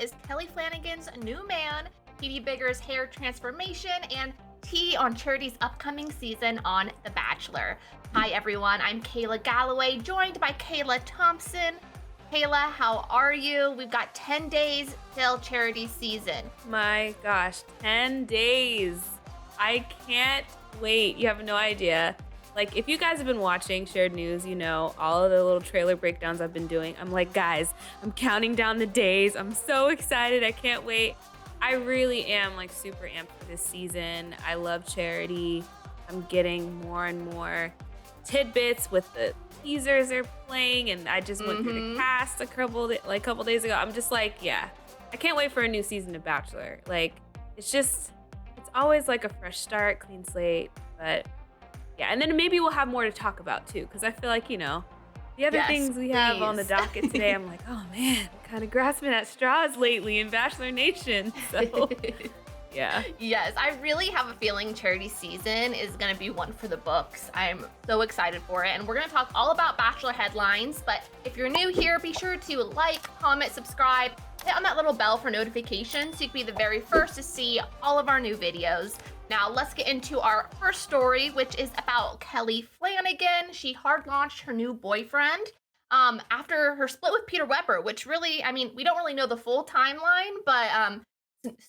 is Kelly Flanagan's new man, Kaity Bigger's hair transformation, and tea on Charity's upcoming season on The Bachelor. Hi everyone, I'm Kayla Galloway, joined by Kayla Thompson. Kayla, how are you? We've got 10 days till Charity's season. My gosh, 10 days. I can't wait. You have no idea. Like, if you guys have been watching Shared News, you know all of the little trailer breakdowns I've been doing. I'm like, guys, I'm counting down the days. I'm so excited. I can't wait. I really am like super amped for this season. I love Charity. I'm getting more and more tidbits with the teasers they're playing, and I just went through the cast a couple days ago. I'm just like, yeah, I can't wait for a new season of Bachelor. Like, it's always like a fresh start, clean slate, but yeah, and then maybe we'll have more to talk about too, because I feel like, you know, the other things we have on the docket today, I'm like, oh man, kind of grasping at straws lately in Bachelor Nation. So yeah. Yes, I really have a feeling Charity season is going to be one for the books. I'm so excited for it. And we're going to talk all about Bachelor headlines. But if you're new here, be sure to like, comment, subscribe, hit on that little bell for notifications so you can be the very first to see all of our new videos. Now, let's get into our first story, which is about Kelly Flanagan. She hard launched her new boyfriend after her split with Peter Weber, which really, I mean, we don't really know the full timeline, but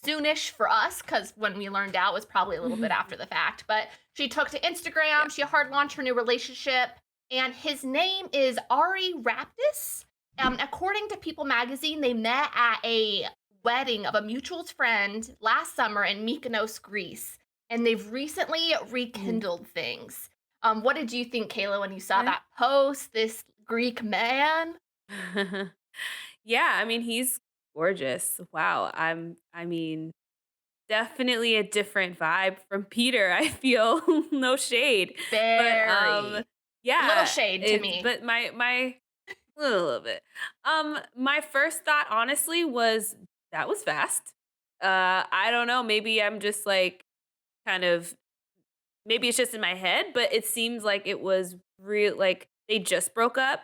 soonish for us, because when we learned out it was probably a little bit after the fact. But she took to Instagram. She hard launched her new relationship, and his name is Ari Raptis. According to People magazine, they met at a wedding of a mutual friend last summer in Mykonos, Greece, and they've recently rekindled things. What did you think, Kayla, when you saw that post, this Greek man? Yeah, I mean, he's gorgeous. Wow. I mean, definitely a different vibe from Peter, I feel. No shade. Very. But A little yeah, shade to me. but my a little bit. My first thought honestly was that was fast. I don't know, maybe I'm just like kind of maybe it's just in my head, but it seems like it was real, like they just broke up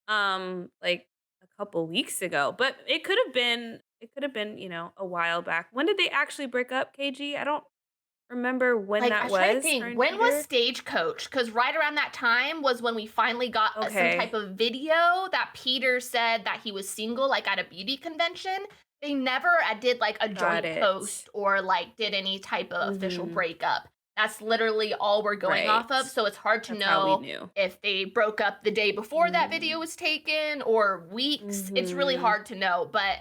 like a couple weeks ago. But it could have been, you know, a while back. When did they actually break up, KG? I don't remember when Like, that I'm trying to was, her think, and when was Peter. Stagecoach? Because right around that time was when we finally got some type Okay. of video that Peter said that he was single, like at a beauty convention. They never did like a Got joint it. post or like did any type of official Mhm. breakup. That's literally all we're going off of. Right. So it's hard to That's how we know knew. if they broke up the day before that video Mm. was taken or weeks. It's really Mhm. hard to know. But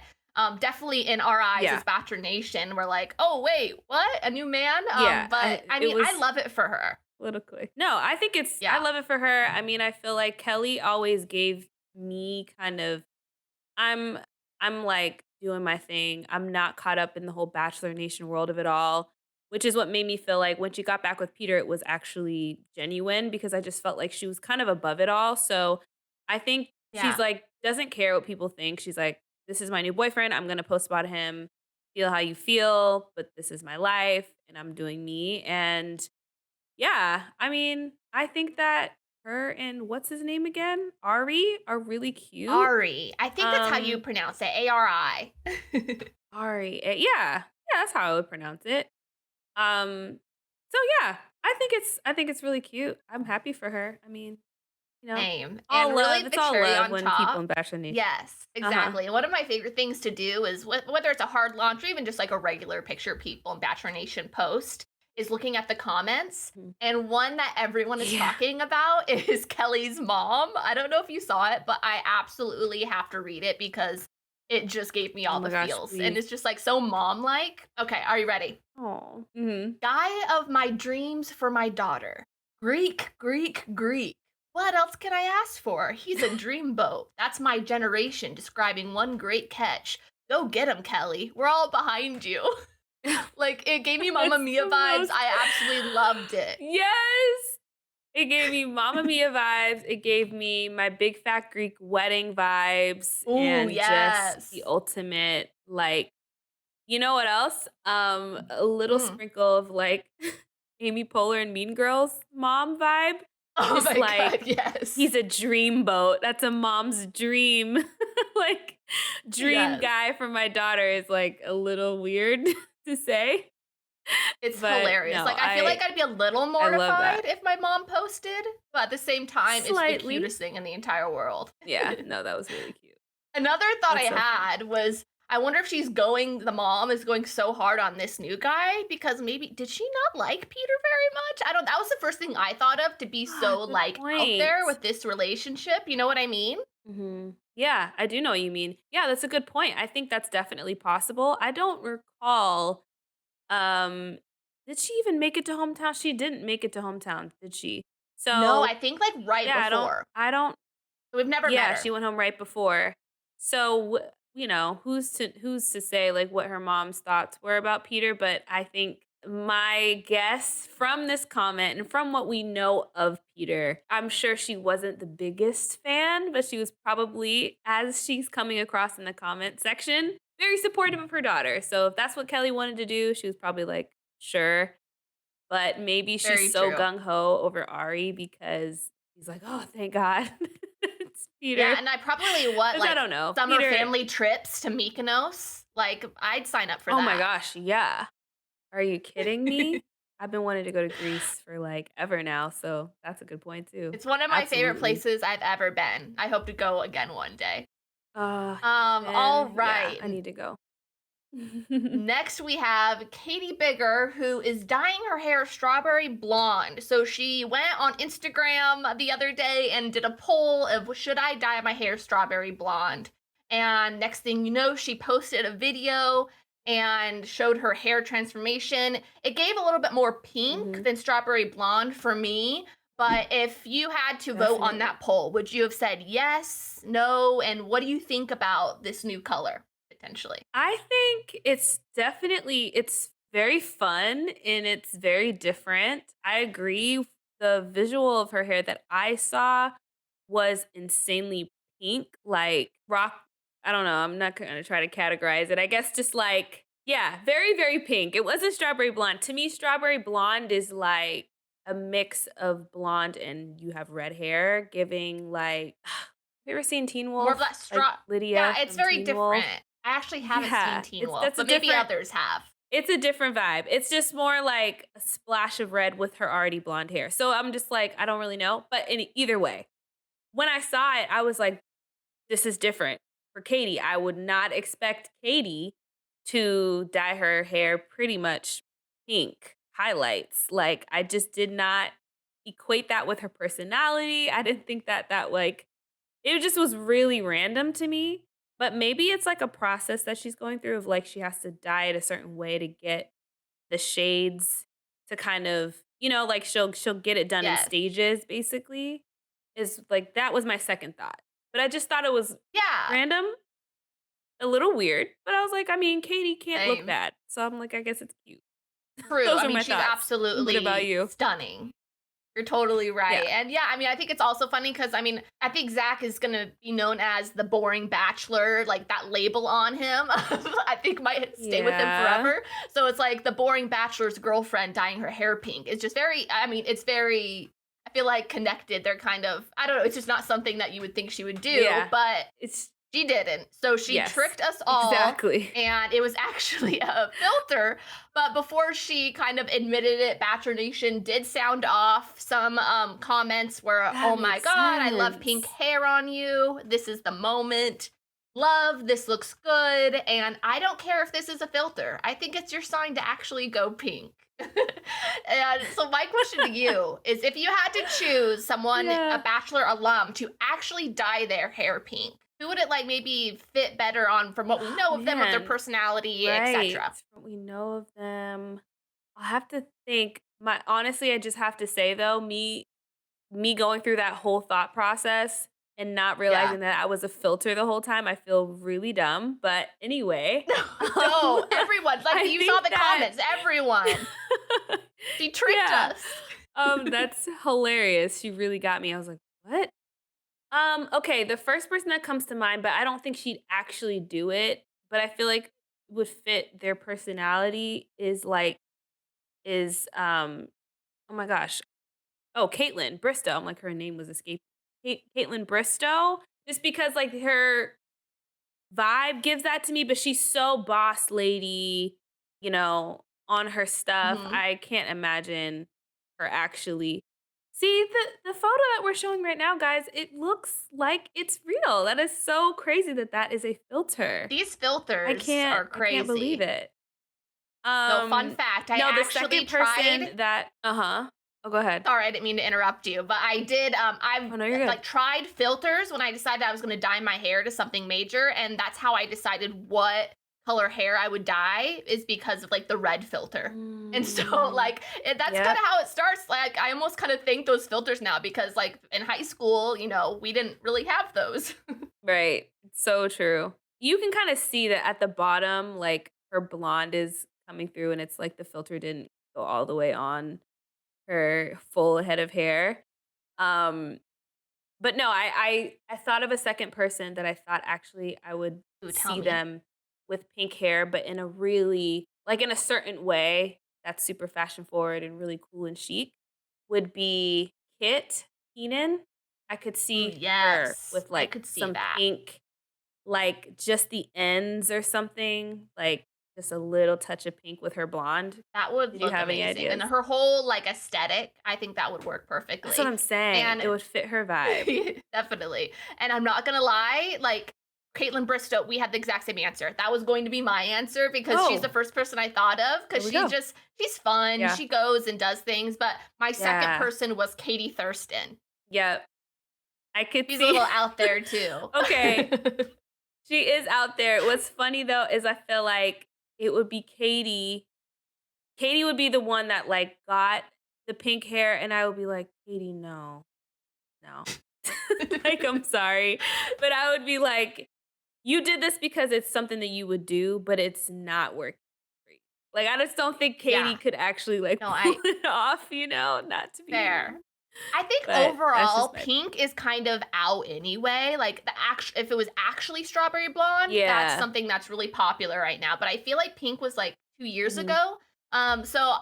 definitely in our eyes Yeah. as Bachelor Nation, we're like, oh wait, what? A new man? Yeah, But I it mean, I was love it for her. a little quick. No, I think I Yeah. love it for her. I mean, I feel like Kelly always gave me kind of I'm I'm like doing my thing. I'm not caught up in the whole Bachelor Nation world of it all, which is what made me feel like when she got back with Peter, it was actually genuine because I just felt like she was kind of above it all. So I think she's Yeah. like, doesn't care what people think. She's like, this is my new boyfriend. I'm going to post about him. Feel how you feel, but this is my life and I'm doing me. And yeah, I mean, I think that her and what's his name again? Ari are really cute. Ari. I think that's how you Um, pronounce it. Ari. Ari, yeah, that's how I would pronounce it. Um, so yeah, I think it's really cute. I'm happy for her. I mean, you know, Same. all And really love. It's the all cherry love on when people top. in Bachelor Nation. Yes, Uh huh. exactly. And one of my favorite things to do is whether it's a hard launch or even just like a regular picture people in Bachelor Nation post is looking at the comments. And one that everyone is Yeah. talking about is Kelly's mom. I don't know if you saw it, but I absolutely have to read it because it just gave me Oh all my the gosh, feels. And please. it's just like so mom like. Okay, are you ready? Oh. Hmm. Guy of my dreams for my daughter. Greek, Greek, Greek. What else can I ask for? He's a dreamboat. That's my generation describing one great catch. Go get him, Kelly. We're all behind you. Like, it gave me Mamma It's Mia the vibes. most. I absolutely loved it. Yes. It gave me Mamma Mia vibes. It gave me my big fat Greek wedding vibes Ooh, and just the yes. ultimate like, you know what else? A little Mm. sprinkle of like Amy Poehler and Mean Girls mom vibe. Oh Just my God, like yes. he's a dreamboat. That's a mom's dream. Like dream Yes. guy for my daughter is like a little weird to say, It's but hilarious. no, Like, I feel like I'd be a little I love mortified that. if my mom posted, but at the same time, it's the Slightly. cutest thing in the entire world. Yeah, no, that was really cute. Another thought I That's so funny. had was, I wonder if the mom is going so hard on this new guy because maybe did she not like Peter very much? I don't, that was the first thing I thought of to be Ah, so good like out point. there with this relationship. You know what I mean? Yeah, I do know what you mean. Yeah, that's a good point. I think that's definitely possible. I don't recall. Um, did she even make it to hometown? She didn't make it to hometown, did she? No, So I think like right yeah, before. I don't. We've never met Yeah, her. she went home right before. So who's to say like what her mom's thoughts were about Peter? But I think my guess from this comment and from what we know of Peter, I'm sure she wasn't the biggest fan, but she was probably, as she's coming across in the comment section, very supportive of her daughter. So if that's what Kelley wanted to do, she was probably like, sure. But maybe she's Very so true. gung ho over Ari because he's like, oh, thank God. It's Yeah, Peter. and I probably what 'Cause I like don't know. summer Peter, family trips to Mykonos. Like I'd sign up for oh my that. gosh, yeah. Are you kidding me? I've been wanting to go to Greece for like ever now, so that's a good point too. It's one of my favorite Absolutely. places I've ever been. I hope to go again one day. All Then yeah, right. I need to go. Next, we have Kaity Bigger, who is dyeing her hair strawberry blonde. So she went on Instagram the other day and did a poll of should I dye my hair strawberry blonde? And next thing you know, she posted a video and showed her hair transformation. It gave a little bit more pink Mhm. than strawberry blonde for me. But if you had to vote on Definitely. that poll, would you have said yes, no, and what do you think about this new color potentially? I think it's very fun and it's very different. I agree. The visual of her hair that I saw was insanely pink, like rock. I don't know. I'm not going to try to categorize it. I guess just like, yeah, very, very pink. It wasn't strawberry blonde. To me, strawberry blonde is like a mix of blonde and you have red hair, giving like, have you ever seen Teen More of Wolf? that Like straw. Yeah, Lydia it's from very Teen different. Wolf? I actually haven't seen Yeah, Teen it's Wolf, that's a but maybe different others have. it's a different vibe. It's just more like a splash of red with her already blonde hair. So I'm just like, I don't really know. But in either way, when I saw it, I was like, this is different for Kaity. I would not expect Kaity to dye her hair pretty much pink highlights. Like I just did not equate that with her personality. I didn't think that like it just was really random to me, but maybe it's like a process that she's going through of like she has to dye it a certain way to get the shades to kind of, like she'll get it done in Yes. stages basically. Is like that was my second thought. But I just thought it was Yeah. random, a little weird, but I was like, I mean, Kaity can't look Same. bad. So I'm like, I guess it's cute. True. Those I are mean, my she's thoughts. What about absolutely you? stunning. You're totally Yeah. right. And yeah, I mean, I think it's also funny because I mean, I think Zach is gonna be known as the boring bachelor, like that label on him. I think might stay with him Yeah. forever. So it's like the boring bachelor's girlfriend dyeing her hair pink. It's just very. I mean, it's very. I feel like connected. They're kind of. I don't know. It's just not something that you would think she would do, Yeah. but It's she didn't. So she yes. tricked us all, Exactly. and it was actually a filter. But before she kind of admitted it, Bachelor Nation did sound off. Some comments were, That "Oh my makes god, I love pink sense. hair on you. This is the moment. Love, this looks good." And I don't care if this is a filter. I think it's your sign to actually go pink. And so my question to you is if you had to choose someone, a Yeah. Bachelor alum, to actually dye their hair pink, who would it like maybe fit better on from what we know of them, of their Man, personality, right. etc.? From what we know of them. I'll have to think. My honestly, I just have to say though, me going through that whole thought process and not Yeah. realizing that I was a filter the whole time, I feel really dumb. But anyway, um, No, everyone, like I you saw think the that comments, everyone. She tricked yeah, us. that's hilarious. She really got me. I was like, what? Okay, the first person that comes to mind, but I don't think she'd actually do it, but I feel like would fit their personality is oh my gosh. Oh, Caitlin Bristow. I'm like her name was escaping. Caitlin Bristow, just because like her vibe gives that to me, but she's so boss lady, on her stuff. Mhm. I can't imagine her actually. See the photo that we're showing right now, guys, it looks like it's real. That is so crazy that is a filter. These I filters can't are I can't believe crazy. it. No, fun fact, I No, the actually second tried. person that Oh, go ahead. Sorry, I didn't mean to interrupt you, but I did. I've Oh, no, you're good. like tried filters when I decided I was going to dye my hair to something major, and that's how I decided what color hair I would dye is because of like the red filter. And so Mm, like that's kind yep. of how it starts. Like I almost kind of thank those filters now because like in high school, we didn't really have those. Right. So true. You can kind of see that at the bottom, like her blonde is coming through and it's like the filter didn't go all the way on her full head of hair. Um, but no, I thought of a second person that I thought actually I would Ooh, tell see me. them with pink hair, but in a really like in a certain way that's super fashion forward and really cool and chic would be Kit Keenan. I could Mm, see her yes, with I like could see some that. pink, like just the ends or something, like just a little touch of pink with her blonde. That would Did you look have any amazing. And ideas? her whole like aesthetic, I think that would work That's what perfectly. I'm saying. It And would fit her vibe. definitely. And I'm not gonna lie, like Caitlin Bristow, we had the exact same answer. That was going to be my answer because she's the Oh, first person I thought of there because we go. she's fun. Yeah. She goes and does things. But my second Yeah. person was Katie Thurston. Yep. I could She's a see. little out there too. Okay. She is out there. What's funny though is I feel like it would be Katie. Katie would be the one that like got the pink hair and I would be like, "Katie, no. No." Like, I'm sorry, but I would be like, "You did this because it's something that you would do, but it's not working for you." Like, I just don't think Yeah. Katie could actually like No, pull I it off, not to be fair. mean. I think But that's overall, just my pink is kind of out anyway. Like if it was actually strawberry blonde, that's Yeah. something that's really popular right now. But I feel like pink was like 2 years Mhm. ago. So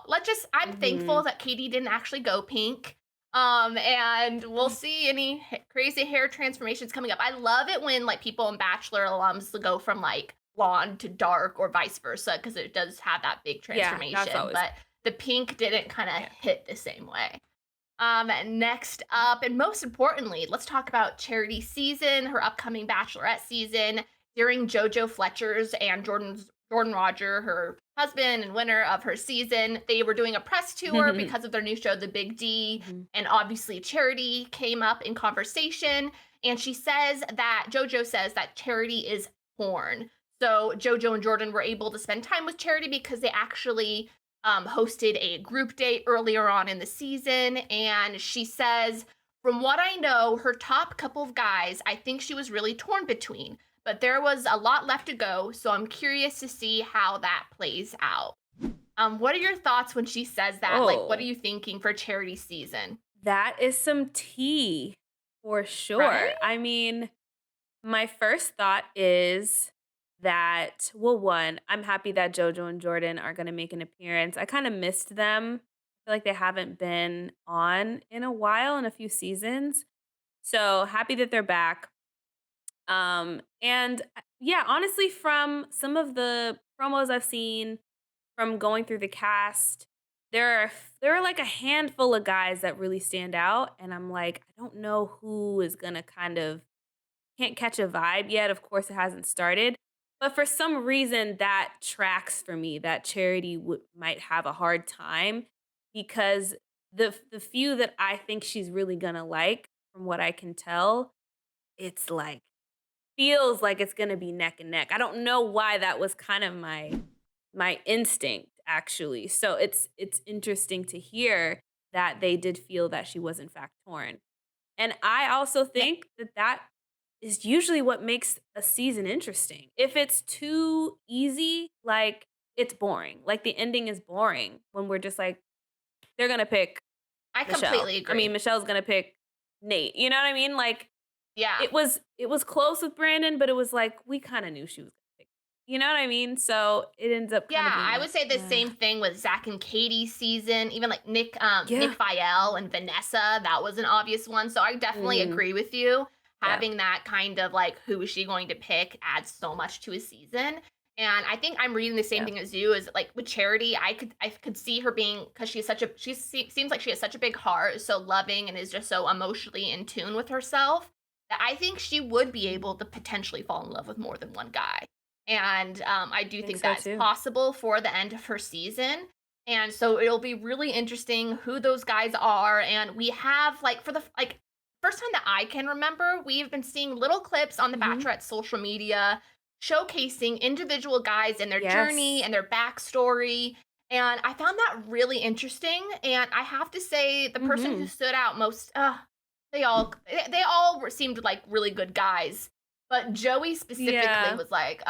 I'm thankful Mhm. that Katie didn't actually go pink. And we'll see any crazy hair transformations coming up. I love it when like people in Bachelor alums go from like blonde to dark or vice versa because it does have that big Yeah, that's transformation. always But the pink didn't kind of yeah. hit the same way. Next up, and most importantly, let's talk about Charity season, her upcoming Bachelorette season. During Jojo Fletcher's and Jordan Roger, her husband and winner of her season, they were doing a press tour because of their new show, The Big D, Mhm. and obviously Charity came up in conversation, and Jojo says that Charity is torn. So Jojo and Jordan were able to spend time with Charity because they actually hosted a group date earlier on in the season. And she says, from what I know, her top couple of guys, I think she was really torn between, but there was a lot left to go. So I'm curious to see how that plays out. What are your thoughts when she says that? Like, what are Oh, you thinking for charity season? that is some tea for Right? sure. I mean, my first thought is that, well, one, I'm happy that JoJo and Jordan are going to make an appearance. I kind of missed them. I feel like they haven't been on in a while, in a few seasons. So happy that they're back. And yeah, honestly, from some of the promos I've seen, from going through the cast, there are like a handful of guys that really stand out, and I'm like, I don't know who is gonna kind of can't catch a vibe yet. Of course, it hasn't started, but for some reason that tracks for me. That Charity might have a hard time because the few that I think she's really gonna like, from what I can tell, it's like feels like it's gonna be neck and neck. I don't know why that was kind of my instinct actually. So it's interesting to hear that they did feel that she was in fact torn. And I also Yeah. think that is usually what makes a season interesting. If it's too easy, like it's boring. Like the ending is boring when we're just like they're going to pick I Michelle. completely I mean, agree. Michelle's going to pick Nate. You know what I mean? Like Yeah. it was close with Brandon, but it was like we kind of knew she was gonna pick. You know what I mean? So it ends up kind of Yeah, being I like, would say the same thing with Zach and Katie's season, even like Nick yeah. Viall and Vanessa, that was an obvious one. So I definitely Mhm. agree with you. Yeah. having that kind of like who is she going to pick adds so much to a season. And I think I'm reading the same Yeah. thing as you is like with Charity, I could see her being because she's such a seems like she has such a big heart, is so loving and is just so emotionally in tune with herself that I think she would be Mhm. able to potentially fall in love with more than one guy. And I do Think think so that is too. possible for the end of her season. And so it'll be really interesting who those guys are. And we have like for the like first time that I can remember, we've been seeing little clips on the Mhm. Bachelorette social media showcasing individual guys and their journey Yes. and their backstory. And I found that really interesting. And I have to say, the person who Mhm. stood out most, they all seemed like really good guys. But Joey specifically Yeah. was like,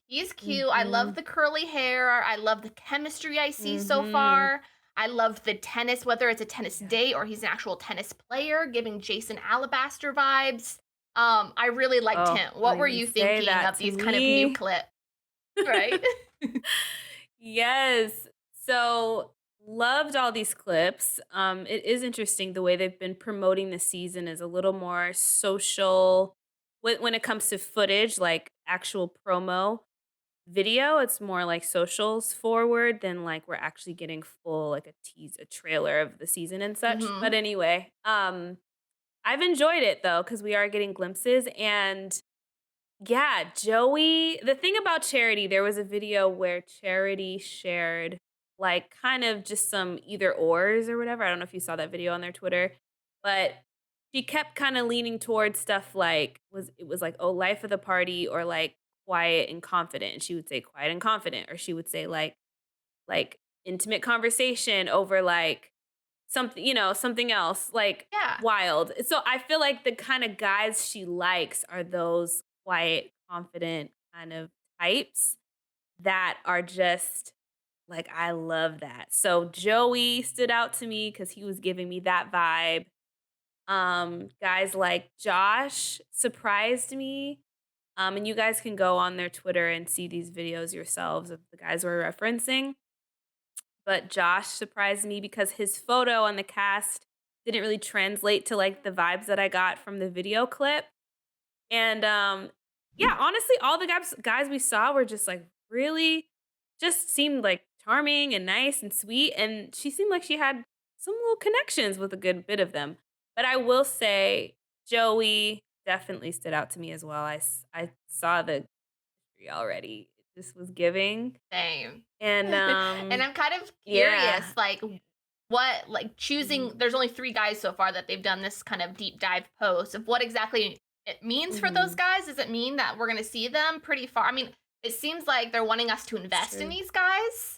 he's cute. I love Mhm. the curly hair. I love the chemistry I see so Mhm. far. I love the tennis, whether it's a tennis Yeah. date or he's an actual tennis player, giving Jason Alabaster vibes. I really liked Oh, him. What don't were even you say thinking that of to these kind of new me. clips? Right? Yes. So loved all these clips. It is interesting the way they've been promoting the season is a little more social when it comes to footage, like actual promo video. It's more like socials forward than like we're actually getting full like a trailer of the season and such. But Mhm. anyway, I've enjoyed it though because we are getting glimpses and yeah, Joey the thing about Charity, there was a video where Charity shared, like, kind of just some either ors or whatever. I don't know if you saw that video on their Twitter, but she kept kinda leaning towards stuff like it was like, "Oh, life of the party," or, like, "quiet and confident," and she would say, "Quiet and confident," or she would say, like, "Intimate conversation," over, like, something something else, like, Yeah. wild. So, I feel like the kinda guys she likes are those quiet, confident kind of types that are just like, I love that. So, Joey stood out to me because he was giving me that vibe. Guys like Josh surprised me, and you guys can go on their Twitter and see these videos yourselves of the guys we're referencing. But Josh surprised me because his photo on the cast didn't really translate to, like, the vibes that I got from the video clip. And, yeah, honestly, all the guys we saw were just, like, really just seemed, like, charming and nice and sweet, and she seemed like she had some little connections with a good bit of them. But I will say Joey definitely stood out to me as well. I saw the tree already. It just was giving. Same. And, And I'm kind of yeah. curious, like, what, like, choosing, Mhm. there's only 3 guys so far that they've done this kind of deep dive post of what exactly it means for those Mhm. guys. Does it mean that we're gonna see them pretty far? I mean, it seems like they're wanting us to It's invest in true. these guys.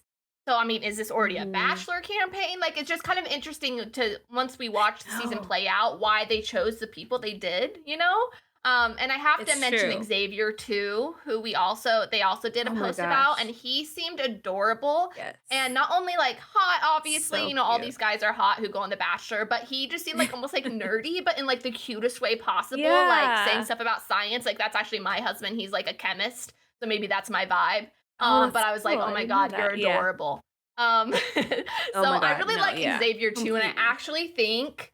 So, I mean, is this already a Mhm. Bachelor campaign? Like, it's just kind of interesting to once we watch the season No, play out, why they chose the people they did, you know? And I have to it's mention true. Xavier too, who they also did a Oh my post about, and gosh. he seemed adorable. And Yes. not only like hot, obviously, So all cute. these guys are hot who go on The Bachelor, but he just seemed like almost like nerdy, but in like the cutest way possible, like saying Yeah. stuff about science. Like that's actually my husband. He's like a chemist, so maybe that's my vibe. Oh, But that's I was cool. like, oh I my didn't know god, you're that. Yeah. adorable. Um, Oh so my I god. really No, like yeah. Xavier too, and I Completely. actually think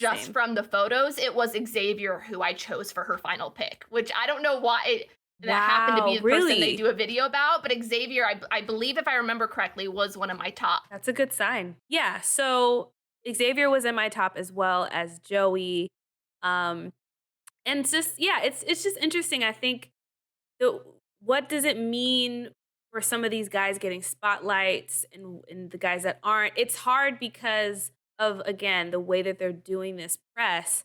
just Same. from the photos, it was Xavier who I chose for her final pick, which I don't know why that happened to be Wow, the person they really? do a video about, but Xavier, I believe if I remember correctly, was one of my top. That's a good sign. Yeah, so Xavier was in my top as well as Joey. Um, and it's just yeah, it's just interesting. I think the what does it mean for some of these guys getting spotlights and the guys that aren't? It's hard because of again the way that they're doing this press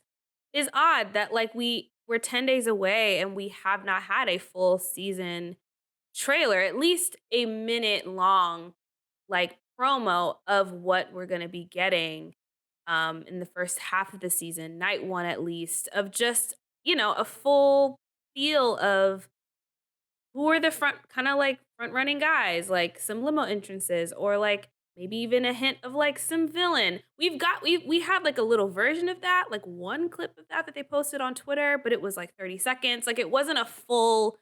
is odd that like we're 10 days away and we have not had a full season trailer, at least a minute long like promo of what we're going to be getting in the first half of the season, night 1 at least, of just, a full feel of who are the front kind of like front running guys, like some limo entrances or like maybe even a hint of like some villain. We had like a little version of that, like one clip of that they posted on Twitter, but it was like 30 seconds. Like it wasn't a full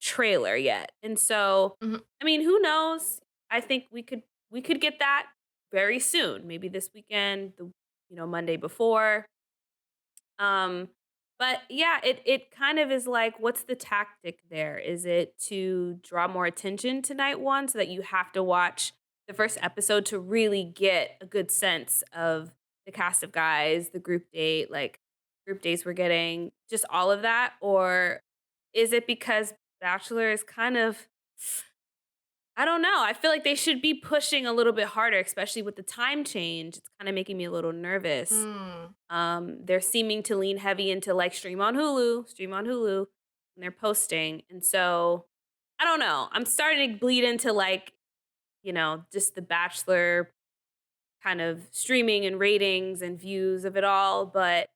trailer yet. And so, Mhm. I mean, who knows? I think we could get that very soon. Maybe this weekend, the Monday before. Um But yeah, it kind of is like, what's the tactic there? Is it to draw more attention to night one so that you have to watch the first episode to really get a good sense of the cast of guys, the group date, like group dates we're getting, just all of that? Or is it because Bachelor is kind of, I don't know. I feel like they should be pushing a little bit harder, especially with the time change. It's kind of making me a little nervous. Mm. They're seeming to lean heavy into like stream on Hulu, and they're posting. And so I don't know. I'm starting to bleed into like, just the Bachelor kind of streaming and ratings and views of it all. But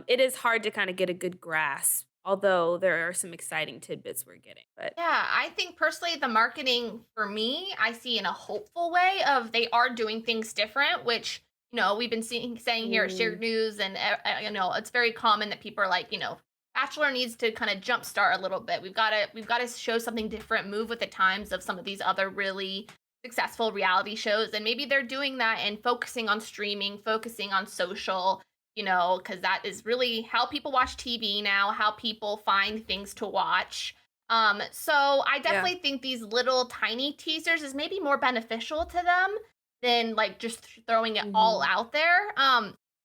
it is hard to kind of get a good grasp, although there are some exciting tidbits we're getting. But Yeah, I think personally the marketing for me, I see in a hopeful way of they are doing things different, which we've been saying here at Shared mm, News, and it's very common that people are like, Bachelor needs to kind of jumpstart a little bit. We've got to show something different, move with the times of some of these other really successful reality shows, and maybe they're doing that and focusing on streaming, focusing on social. Because that is really how people watch TV now, how people find things to watch. So I yeah. definitely think these little tiny teasers is maybe more beneficial to them than like just throwing it all hmm out there.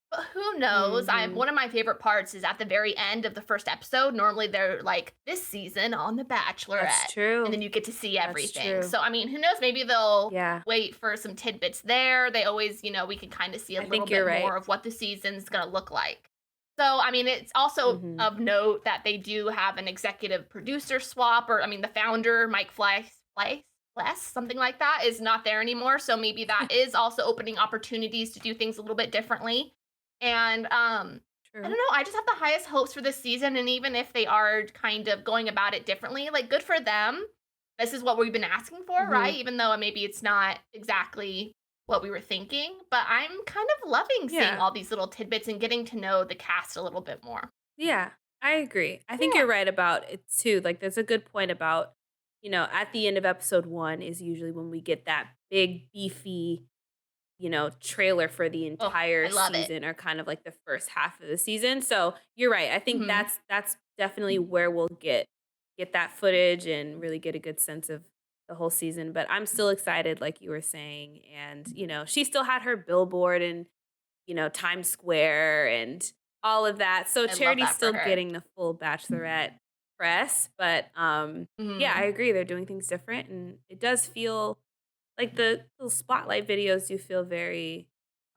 But who knows? I hmm One of my favorite parts is at the very end of the first episode. Normally they're like this season on The That's Bachelorette, and true. then you get to see That's everything. true. So I mean, who knows? Maybe they'll Yeah. wait for some tidbits there. They always, we can kind of see a I little think you're bit right. more of what the season's gonna look like. So, I mean, it's also Mhm. of note that they do have an executive producer swap, or I mean, the founder, Mike Fless, something like that, is not there anymore. So maybe that is also opening opportunities to do things a little bit differently. And I don't True. know, I just have the highest hopes for this season. And even if they are kind of going about it differently, like good for them. This is what we've been asking for, right? Mhm. Even though maybe it's not exactly what we were thinking, but I'm kind of loving seeing Yeah. all these little tidbits and getting to know the cast a little bit more. Yeah. I agree. I think Yeah. you're right about it too. Like there's a good point about, at the end of episode 1 is usually when we get that big beefy, trailer for the Oh, I entire love it. season or kind of like the first half of the season. So, you're right. I think Mhm. that's definitely where we'll get that footage and really get a good sense of the whole season. But I'm still excited like you were saying, and she still had her billboard and Times Square and all of that. So I love Charity's that for still her. getting the full Bachelorette press, but yeah, I Mhm. agree they're doing things different and it does feel like the little spotlight videos do feel very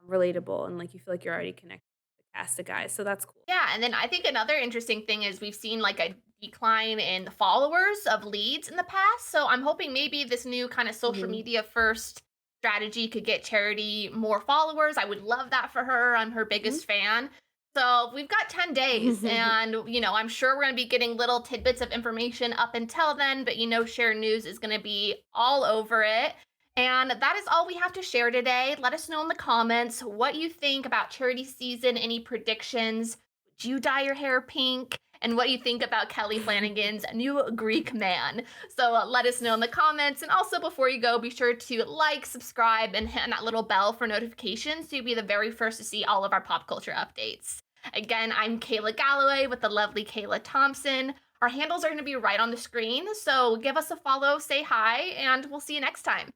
relatable and like you feel like you're already connected with the cast of guys. So that's cool. Yeah, and then I think another interesting thing is we've seen like a decline in the followers of leads in the past. So I'm hoping maybe this new kind of social Mhm. media first strategy could get Charity more followers. I would love that for her. I'm her Mhm. biggest fan. So we've got 10 days, and I'm sure we're going to be getting little tidbits of information up until then, but Share News is going to be all over it. And that is all we have to share today. Let us know in the comments what you think about charity season, any predictions. Would you dye your hair pink? And what you think about Kelly Flanagan's new Greek man. So let us know in the comments. And also, before you go, be sure to like, subscribe, and hit that little bell for notifications so you'll be the very first to see all of our pop culture updates. Again, I'm Kayla Galloway with the lovely Kayla Thompson. Our handles are going to be right on the screen. So give us a follow, say hi, and we'll see you next time.